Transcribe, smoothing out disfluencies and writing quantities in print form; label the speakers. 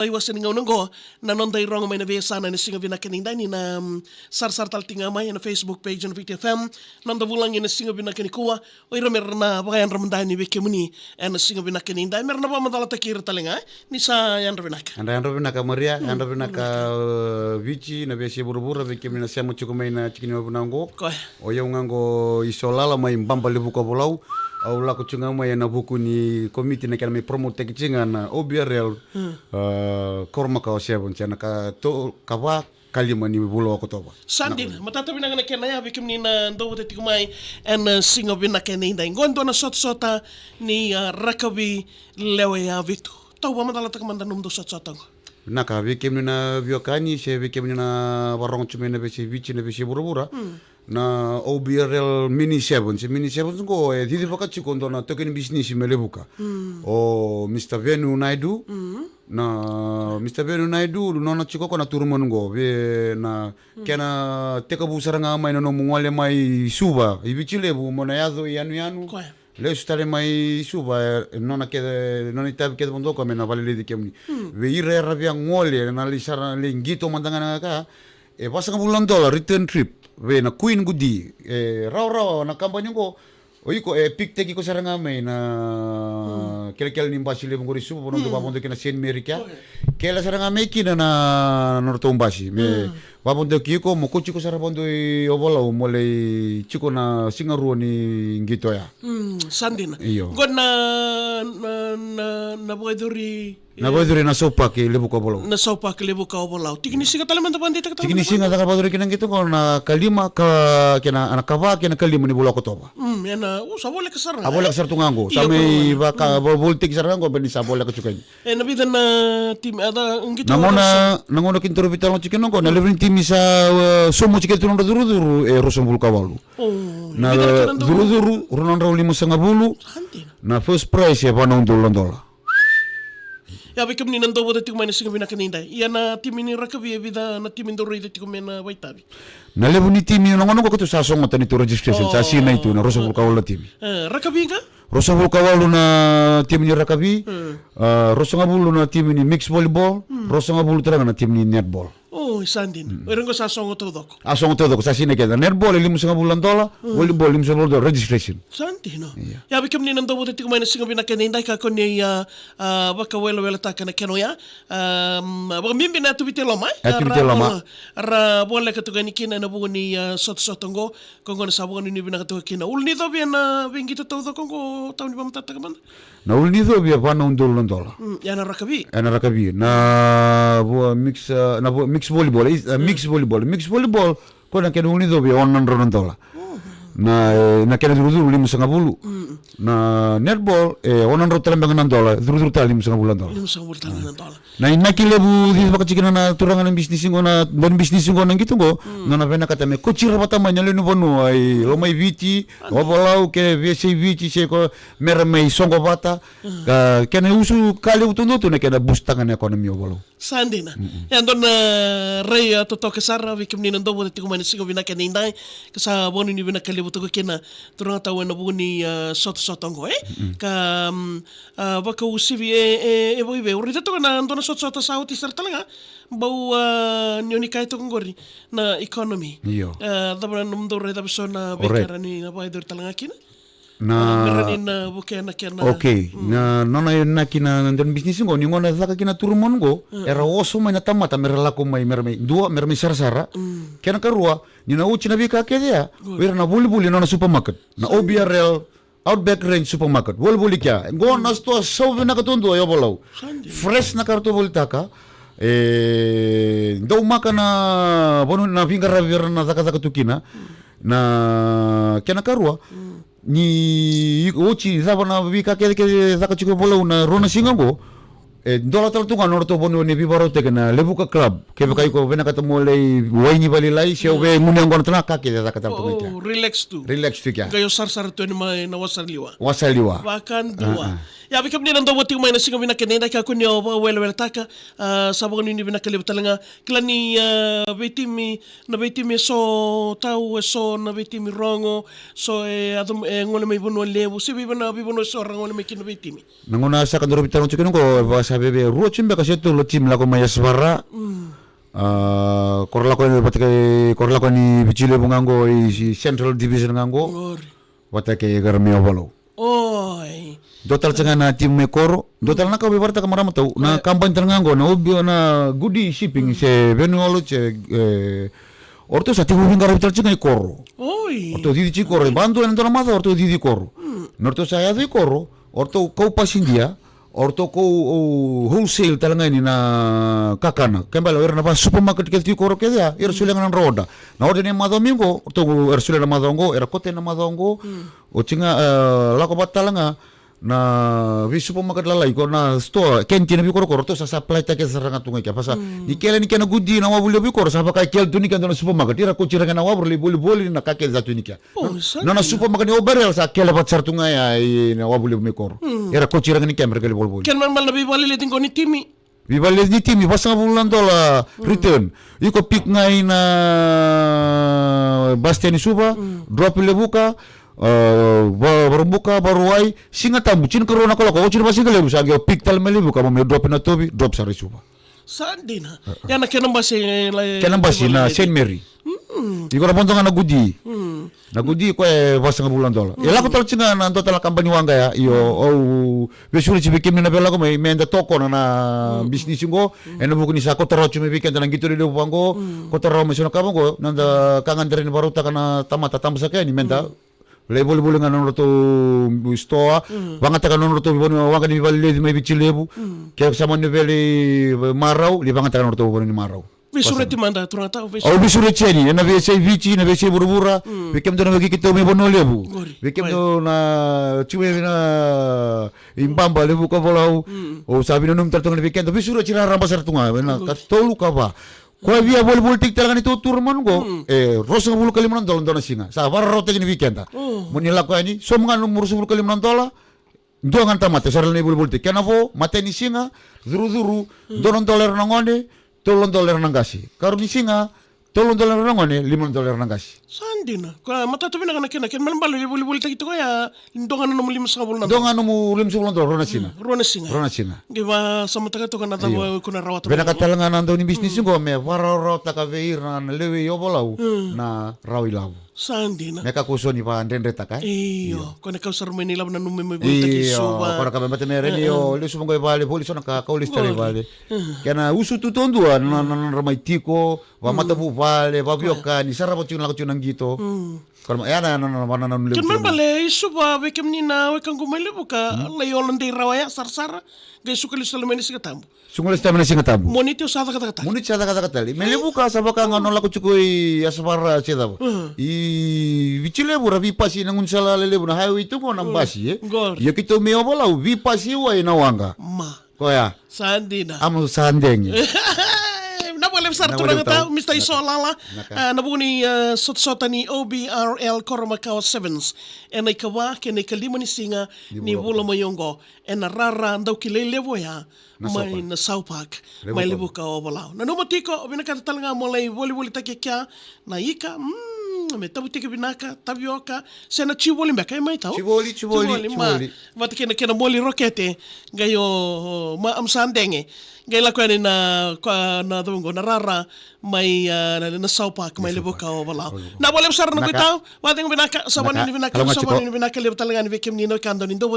Speaker 1: Iwasan nga unang na nonday rong may nabiyasa na singa binakaninday ni na sarsar taltinga may na Facebook page ng VTFM nanda bulang yun na singa binakanikuwa o iramer na bakayan ramandahan ni Wiki Muni na singa binakaninday meron na pa madala takira talinga ni sa yan rabinak
Speaker 2: yan rabinaka Maria yan rabinaka Vici na biyasi buru-buru Wiki Muni na siya mo chukumay na chikin mo bunango o yung ngango isolala may mbambali buka bulau au la kuchunga mo yana buku ni komite na kaya may promote kichinga na OBRL korma ka osebon chana ka to kawa kalima ni bulo ako to ba
Speaker 1: sandin matatabi na nga kaya bikim ni na ndo wote tikumay and singo binakena inday gondo na sot-sota ni rakabi lewe ya vitu tau ba madala takamanda numdo sot-sota
Speaker 2: naka bikim ni na biokani se bikim ni na warong chume na besi Vici na besi buru-buru na OBRL mini 7 ko didi baka chikondo na token business melebuka o Mr. Venu Naidu na Mr. Venu Naidu nona chiko na turman go be na kena teka busara nga mai no mungwale mai suba ibichile bu mona yazo yanu le stare mai suba nona ke nona tab ke bondo ko mena vale de kemni ve ire rabia ngole na lisara le ngito mandanga ka e basa bulan dollar return trip we na Queen Gudi raw na kampanya ko oiko pikte ko saranga may na kel nimbasi le ngori subo bono do babondo kina Saint Mary kya kela saranga may kina na nortombasi me babondo kiko mo kuchi ko sarabondo obola mole chiko na singaruo ni ngito ya
Speaker 1: sandina god na boydori
Speaker 2: na sopa ke lebu ka bolo
Speaker 1: na sopa ke lebu ka bolo tignisi ka talaman tapan dita ka
Speaker 2: tignisi nga taka badori kinang gitu ko na kalima ka kina anak kawa kina kalima ni bulo ko to ba
Speaker 1: yana sabole ka sarang
Speaker 2: abole ka sartungango sami baka voltik sarango ben sabole ka chukay
Speaker 1: nabida na tim ada ngito
Speaker 2: nangona kintoro bitar mo chikin ko na levin tim sa somo chikin tulong duru rosom bul kawalu na duru runan rawli mo sanga bulu na first prize ya panong $2
Speaker 1: ya bikim ni nando bodo tikumay na singa binakaninday iya na timini rakabi bida na timindo rida tikumay na waitabi
Speaker 2: na lebu ni timi no ngono ko to sa songo tani to registration sa sina itu na rosa bulkawalo timi
Speaker 1: rakabi ka
Speaker 2: rosa bulkawalo na timi ni rakabi rosa ngabulu na timi ni mixed volleyball rosa ngabulu terang na timi ni netball
Speaker 1: sandin orang ko sa songo todo ko
Speaker 2: songo todo ko sa sina keda netball $5,000 volleyball $5,000 registration
Speaker 1: sandin no ya bikim ni nando bodo tikumay na singa binakaninday ka ko ni baka welo taka na kenoya baka mimbi na tubite loma ra bola ka tugani kina na bugo ni sot-sotongo kongo na sabugo ni binakatuga kina ulni do bien na bingito todo kongo taw ni pamtata ka man
Speaker 2: na ulni do bien pa na $1
Speaker 1: ya na rakabi
Speaker 2: na mix volleyball ko na kena ulni do bien $100 na kena duru $550 na netball $100 duru tali $550 na inakile bu di baka chikina na turangan ng business ngo na bon business ngo nang gitu ngo na vena kata me kuchira bata manyale no bonu ai lo mai viti obolau ke vesi viti se ko mer mai songo bata ka kena usu kali utundo tu ne kena bustangan ekonomi obolau
Speaker 1: sandina andon rei toto kesara vikim ni ndo bodo tikumani singo binaka nindai kasa bonu ni binaka libuto ko kena turanga tawen na buni sot-sotongo ka baka usibi boibe urita to na ndo na sot-sota sa uti sar talaga bau nioni kai to ngori na economy dabra numdo reda persona bekara ni na baidor talaga kina na bukena kena
Speaker 2: okay na nona na kina ndon business ngo ni ngona zaka kina turumon go era oso mai na tamata merla ko mai dua merme sara kena karua ni na uchi na bika kedia wera na buli nona supermarket na OBRL Outback Range Supermarket boli kya go na sto so na katundo yo bolo fresh na karto boltaka do makana bono na vingara na zaka tukina na kena karua ni uchi zabana bika ke zaka chiko bolo na rona singambo dola tartunga norto bono ni bibarote kana lebuka club ke bekai ko bena kata molei waini balilai sio be munang gon tana ka ke zaka tartunga
Speaker 1: relax tu
Speaker 2: kya
Speaker 1: gayo sar tu ni mai na wasaliwa bakan dua ya bikam ni nando boting mai na singa bina kenenda ka kunyo wel taka sabon ni bina kalib talanga klani betimi so tau so na betimi rongo so adum ngone mai bono lebu sibi bana bibono so rango mai kin betimi
Speaker 2: nangona sa kandoro bitano chikeno ko bebe ruo chimbe kasi tu lo chim la ko maya svara korla ko ni batake korla ko ni bichile bungango i Central Division ngango
Speaker 1: Ngori.
Speaker 2: batake garmi obalo
Speaker 1: Oi.
Speaker 2: dotal cenga na tim me koro dotal na ka be barta kamara tau na kampanye ngango na obio na goodie shipping se venuolo che orto sa tibu hingara bitar cenga i koro
Speaker 1: Oi.
Speaker 2: orto didi ci koro bantu en tona mata orto didi koro norto saya di koro orto kau pasindia orto kau wholesale talanga ini na kakana kembali era na supermarket ke ti koro ke dia era sulengan roda na orde ni madomingo orto era sulengan madongo era kote na madongo o cinga lako batalanga na vi supermarket lalai ko na store kentina bi koro to sa supply ta ke saranga tunga ke pasa nikela ni kana gudi na wabuli bi koro sa pa kel tuni kan na supermarket era ko ciranga na wabuli boli na ka ke za tuni ka na supermarket ni oberel sa kela pat sar tunga ya na wabuli bi koro era ko ciranga ni kamera ke boli
Speaker 1: Ken man malabi wali le tingo ni timi.
Speaker 2: Bibalik ni timi pasang bulan dola return. Iko pick ngai na Bastiani Suba, drop le buka, baru buka baru ai singa tamu cin corona kalau kau cin masih kelebu sagi pick tal meli buka mau drop na tobi drop sari Suba.
Speaker 1: Sandina. Yana kenang basi
Speaker 2: Kenang basi na Saint Mary. Iko na pontongan na gudi. Na gudi ko pasang bulan dola. Ya laku tal cinga na total kampanye wanga ya. Iyo besuri ci bikin na bela ko may menda toko na bisnis ngo. Eno buku ni sa ko taro cumi bikin tanang gitu di pango. Ko taro mesono kamu nanda kangan dari baru takana tamata tamsa kaya ni menda. Lebol-bol nga nono to stoa, bangat ka nono to bono wanga ni bali may bichilebu. Kaya sama ni bali maraw, li bangat ka nono to bono ni maraw.
Speaker 1: Visure ti manda turata o
Speaker 2: Oh visure cheni, na vese vici, na vese burbura, bikem do na bagi kita me bono lebu. Bikem do na chiwe na imbamba lebu ka bolau. O sabi no num tartong bikem do visure chira rambasar tunga, na katolu ka ba. Kau via bol tik talaga nito turman go rosang bulu kali menonton dona singa sa rote ni weekend munila ko ani so mga numero bulu kali menontola do ngan tamate saral ni bul tik kenapa mate ni singa zuru donon dolar nangone $3 nangasi karu ni singa $3 nangone $5 nangasi
Speaker 1: Sandina. Kwa mata to bina kana ken man balo buli tagi to ya ndonga no mulim sa bulna.
Speaker 2: do ngan mu $5 rona singa
Speaker 1: Rona singa. Giba sama taga to kana tamo kuna rawat.
Speaker 2: Bena katalanga nando ni bisnis ngo me waro taka veira na lewe yobolau na rawilau
Speaker 1: Sandina.
Speaker 2: Meka kusoni pa ndendre taka
Speaker 1: Iyo, kone kau sarmeni lab na nume mo bulta ki
Speaker 2: Iyo,
Speaker 1: suba.
Speaker 2: para kami mati mereni yo, lisu mong bale, poli so nakakaulis tali bale. Kaya usu tutondua na ramay tiko, wa mata bu bale, wa bioka, ni sarap yung lakot yung gito. Kalau ya na
Speaker 1: Ken man bale suba bekem ni na we kang gumele buka layolan de rawaya sarsara gay sukali salameni sigatambo.
Speaker 2: Sungulis tayo na singatabu.
Speaker 1: Monitio sa kata.
Speaker 2: Munit siya kata-katali. Melibuka sa baka nga nung lakot yung asapara siya tabo. Bichilebu ra vipasi nang unsala lelebu na highway ito mo nang basi
Speaker 1: Gor.
Speaker 2: Yo kito meo bolau vipasi wa inawanga.
Speaker 1: Ma.
Speaker 2: Koya.
Speaker 1: Sandina.
Speaker 2: Amo sandeng.
Speaker 1: Nabalem sar
Speaker 2: Nabalem
Speaker 1: turang ta
Speaker 2: tau.
Speaker 1: Mr. Isolala
Speaker 2: Naka.
Speaker 1: nabuni sot-sota ni OBRL Coromacao 7s enay kawa kenay kalima ni singa ni Bula Mayongo enarara ndaw kilelevo ya may na Saupak may libu ka obalaw nanumatiko binakata talaga mo lay boli takikya na ika may tabuti ka binaka tabioka sena chiboli mbeka may tao
Speaker 2: Chiboli.
Speaker 1: Mati kena boli rokete gayo maamsandenge gayla ko na dungo narara may na Saupak may libu ka obalaw na bolem sar na
Speaker 2: Naka.
Speaker 1: kitaw wating binaka sa
Speaker 2: Naka.
Speaker 1: ni binaka
Speaker 2: Kalungan
Speaker 1: sa
Speaker 2: chiko.
Speaker 1: ni binaka libu talaga ni Vikim Nino kando nindo